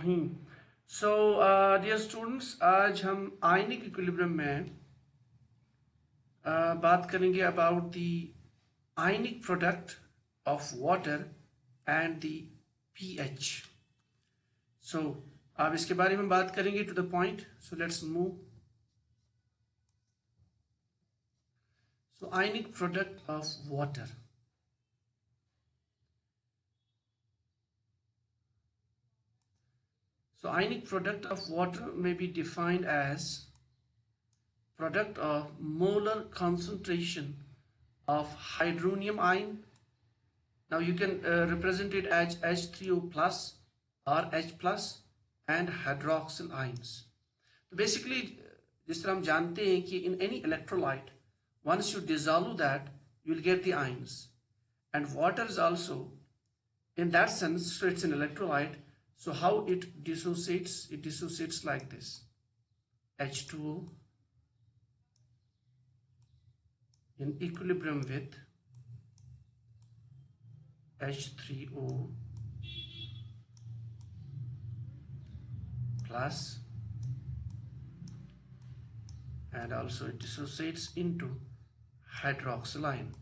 रहीम। So dear students, आज हम ionic equilibrium में बात करेंगे about the ionic product of water and the pH. So अब इसके बारे में बात करेंगे to the point. So let's move. So ionic product of water. So ionic product of water may be defined as product of molar concentration of hydronium ion. Now you can represent it as H3O plus or H plus and hydroxyl ions. So basically, जिस तरह हम जानते हैं कि in any electrolyte, once you dissolve that, you will get the ions. And water is also, in that sense, so it's an electrolyte. So how it dissociates? It dissociates like this: H2O in equilibrium with H3O plus, and also it dissociates into hydroxyl ion.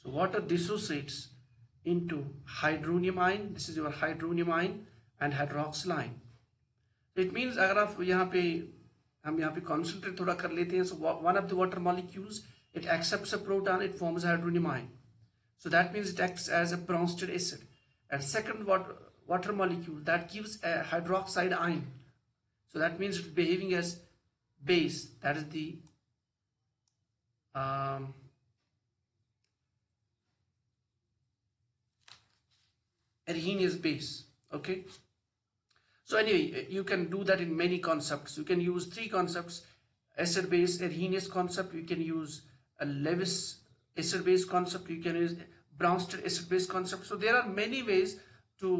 So water dissociates into hydronium ion. This is your hydronium ion and hydroxyl ion. It means अगर आप हम यहाँ पे concentrate थोड़ा कर लेते हैं. So one of the water molecules, it accepts a proton, it forms a hydronium ion. So that means it acts as a Bronsted acid. And second water molecule that gives a hydroxide ion. So that means it's behaving as base. That is the Arrhenius base. Okay, so anyway, you can do that in many concepts. You can use three concepts: acid base Arrhenius concept, you can use a Lewis acid base concept, you can use Bronsted acid base concept. So there are many ways to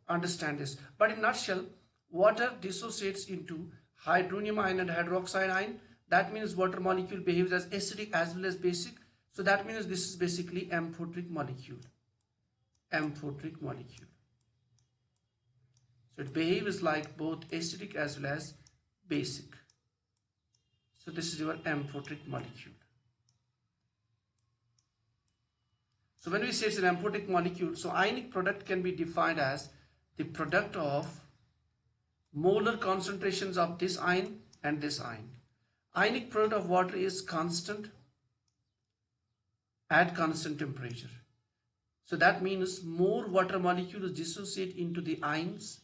understand this, but in nutshell, water dissociates into hydronium ion and hydroxide ion. That means water molecule behaves as acidic as well as basic. So that means this is basically amphoteric molecule. Amphoteric molecule. So it behaves like both acidic as well as basic. So this is your amphoteric molecule. So when we say it's an amphoteric molecule, so ionic product can be defined as the product of molar concentrations of this ion and this ion. Ionic product of water is constant at constant temperature. So that means more water molecules dissociate into the ions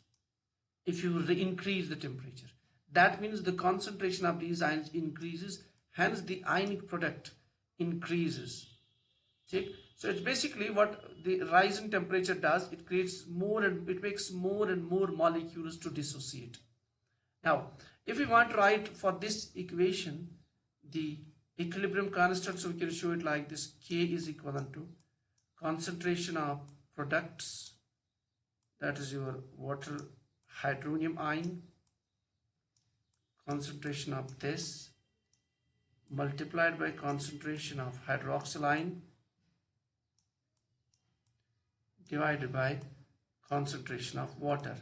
if you increase the temperature. That means the concentration of these ions increases, hence the ionic product increases. See? So it's basically what the rise in temperature does. It creates more and it makes more and more molecules to dissociate. Now, if we want to write for this equation the equilibrium constant, so we can show it like this: K is equivalent to concentration of products, that is your water hydronium ion, concentration of this multiplied by concentration of hydroxyl ion divided by concentration of water.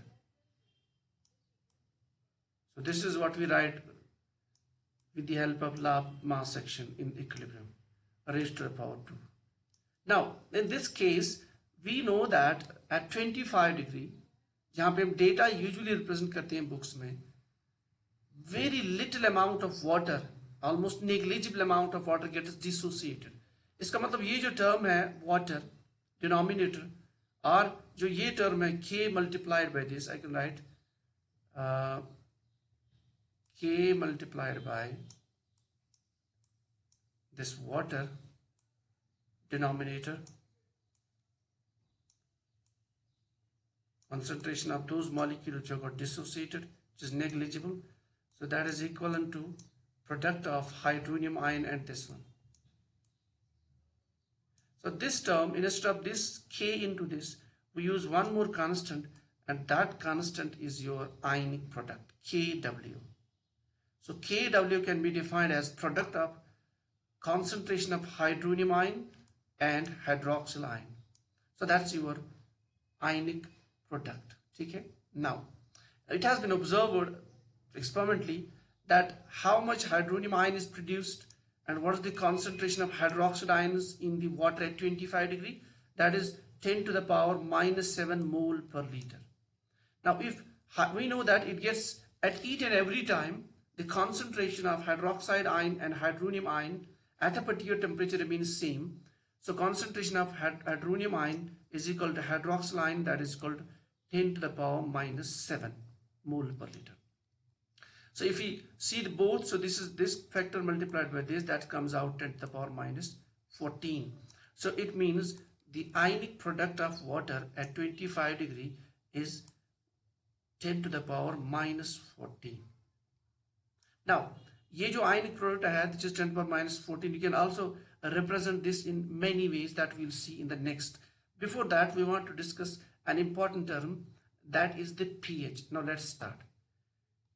So this is what we write with the help of law of mass section in equilibrium, raised to the power 2. Now, in this case, we know that at 25 degree, जहाँ पे हम data usually represent करते हैं books में, very little amount of water, almost negligible amount of water gets dissociated. इसका मतलब ये जो term है water denominator, और जो ये term है K multiplied by this, I can write K multiplied by this water denominator, concentration of those molecules which have got dissociated, which is negligible. So that is equivalent to product of hydronium ion and this one. So this term, instead of this K into this, we use one more constant, and that constant is your ionic product, Kw. So Kw can be defined as product of concentration of hydronium ion and hydroxyl ion. So that's your ionic product. Okay. Now, it has been observed experimentally that how much hydronium ion is produced and what is the concentration of hydroxide ions in the water at 25 degree. That is 10 to the power minus 7 mole per liter. Now, if we know that it gets at each and every time the concentration of hydroxide ion and hydronium ion at a particular temperature remains same. So concentration of hydronium ion is equal to hydroxyl ion, that is equal to 10 to the power minus 7 mole per liter. So if we see the both, so this is this factor multiplied by this, that comes out 10 to the power minus 14. So it means the ionic product of water at 25 degree is 10 to the power minus 14. Now, ये जो ionic product है, which is 10 to the power minus 14, you can also represent this in many ways that we'll see in the next. Before that, we want to discuss an important term, that is the pH. Now let's start.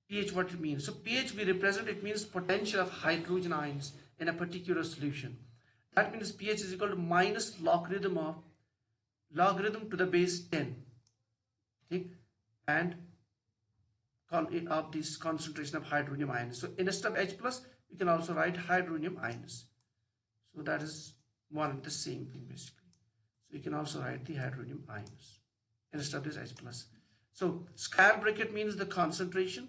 pH, what it means? So pH we represent, it means potential of hydrogen ions in a particular solution. That means pH is equal to minus logarithm to the base 10. Okay? And of this concentration of hydronium ions. So instead of H plus, you can also write hydronium ions. So that is one and the same thing basically. So you can also write the hydronium ions instead of this H plus. So square bracket means the concentration,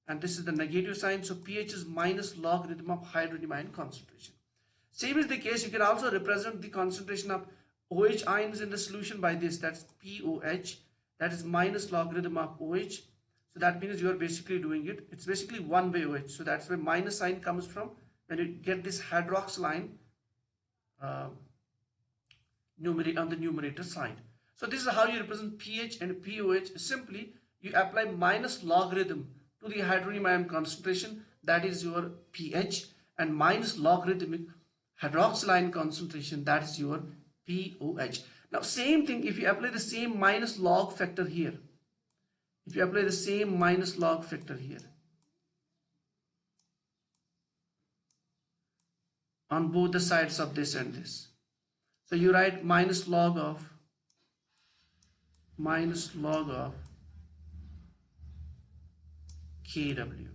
and this is the negative sign. So pH is minus logarithm of hydronium ion concentration. Same is the case, you can also represent the concentration of OH ions in the solution by this, that's POH, that is minus logarithm of OH. So that means you are basically doing it. It's basically 1 by OH. So that's where minus sign comes from when you get this hydroxyl ion on the numerator side. So this is how you represent pH and POH. Simply you apply minus logarithm to the hydronium ion concentration, that is your pH, and minus logarithmic hydroxyl ion concentration, that is your POH. Now same thing, if you apply the same minus log factor here, if you apply the same minus log factor here on both the sides of this and this, so you write minus log of Kw,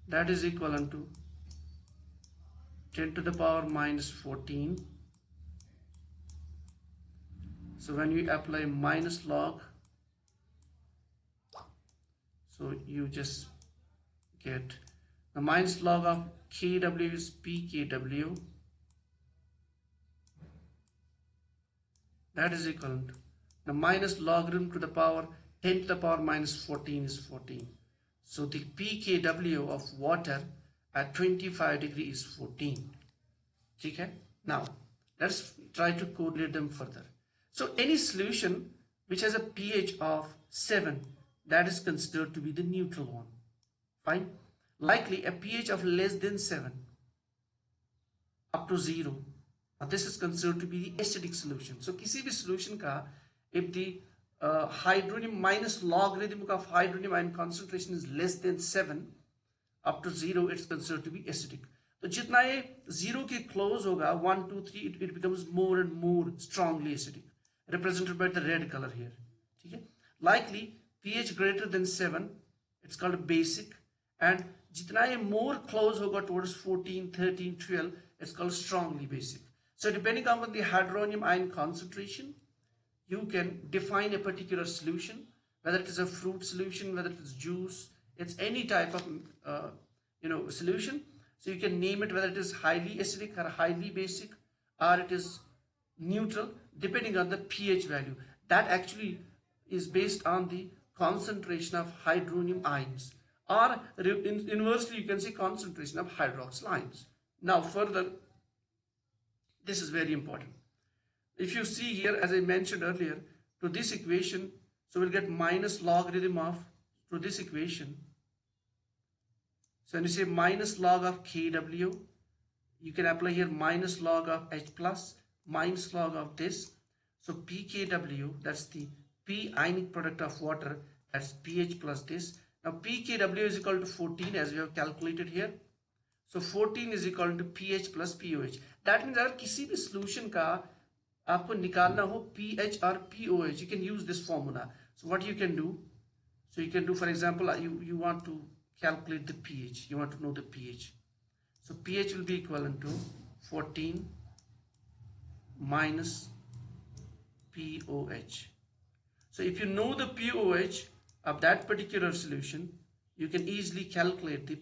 that is equivalent to 10 to the power minus 14. So when you apply minus log, so you just get the minus log of Kw is pKw, that is equivalent to the minus logarithm to the power 10 to the power minus 14 is 14. So the pKw of water at 25 degrees is 14. Okay? Now let's try to correlate them further. So any solution which has a pH of 7, that is considered to be the neutral one. Fine. Likely a pH of less than 7 up to 0, this is considered to be the acidic solution. So किसी भी solution का, if the hydronium minus logarithm of hydronium ion concentration is less than 7 up to 0, it's considered to be acidic. तो जितना ये 0 के close होगा 1, 2, 3, it becomes more and more strongly acidic, represented by the red color here. Okay? Likely pH greater than 7, it's called basic, and जितना ये more close होगा towards 14, 13, 12, it's called strongly basic. So depending on the hydronium ion concentration, you can define a particular solution, whether it is a fruit solution, whether it is juice, it's any type of solution. So you can name it whether it is highly acidic or highly basic, or it is neutral, depending on the pH value. That actually is based on the concentration of hydronium ions, or inversely you can say concentration of hydroxyl ions. Now further, this is very important. If you see here, as I mentioned earlier, to this equation, so we'll get minus logarithm of, to this equation. So when you say minus log of Kw, you can apply here minus log of H plus, minus log of this. So pKw, that's the P ionic product of water, that's pH plus this. Now pKw is equal to 14 as we have calculated here. So 14 is equal to pH plus POH. That means अगर किसी भी solution का आपको निकालना हो pH or POH, you can use this formula. So what you can do? So you can do, for example, you want to calculate the pH. You want to know the pH. So pH will be equivalent to 14 minus POH. So if you know the POH of that particular solution, you can easily calculate the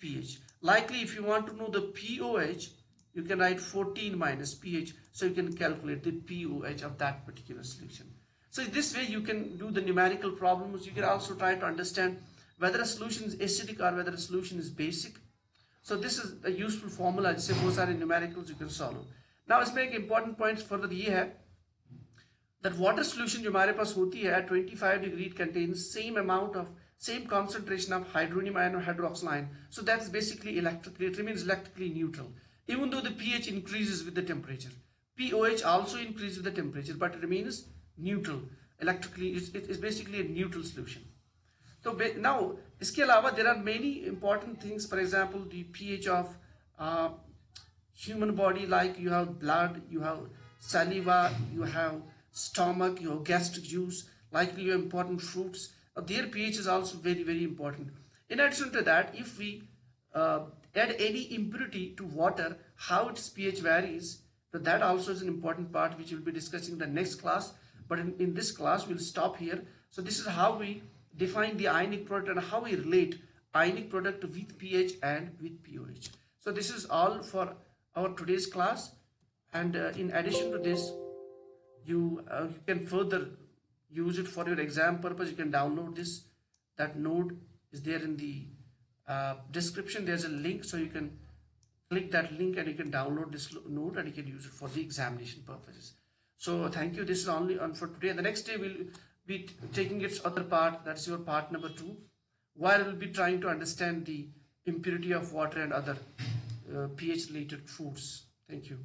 pH. Likely, if you want to know the POH, you can write 14 minus pH, so you can calculate the POH of that particular solution. So this way you can do the numerical problems. You can also try to understand whether a solution is acidic or whether a solution is basic. So this is a useful formula. जैसे बहुत सारे numericals you can solve. Now इसमें एक important points further ये है that water solution जो हमारे पास होती है at 25 degree, it contains same concentration of hydronium ion or hydroxyl ion. So that's basically electrically, it remains electrically neutral. Even though the pH increases with the temperature, POH also increases with the temperature, but it remains neutral. Electrically, it is basically a neutral solution. So now, इसके अलावा there are many important things. For example, the pH of human body, like you have blood, you have saliva, you have stomach, you have gastric juice, likely you have important fruits. Their pH is also very, very important. In addition to that, if we add any impurity to water, how its pH varies, so that also is an important part which we'll be discussing in the next class. But in this class, we'll stop here. So this is how we define the ionic product and how we relate ionic product with pH and with POH. So this is all for our today's class. And in addition to this, you can further use it for your exam purpose. You can download this. That node is there in the description. There's a link, so you can click that link and you can download this node and you can use it for the examination purposes. So thank you. This is only on for today. And the next day we'll be taking its other part. That's your part number 2, where we'll be trying to understand the impurity of water and other pH related foods. Thank you.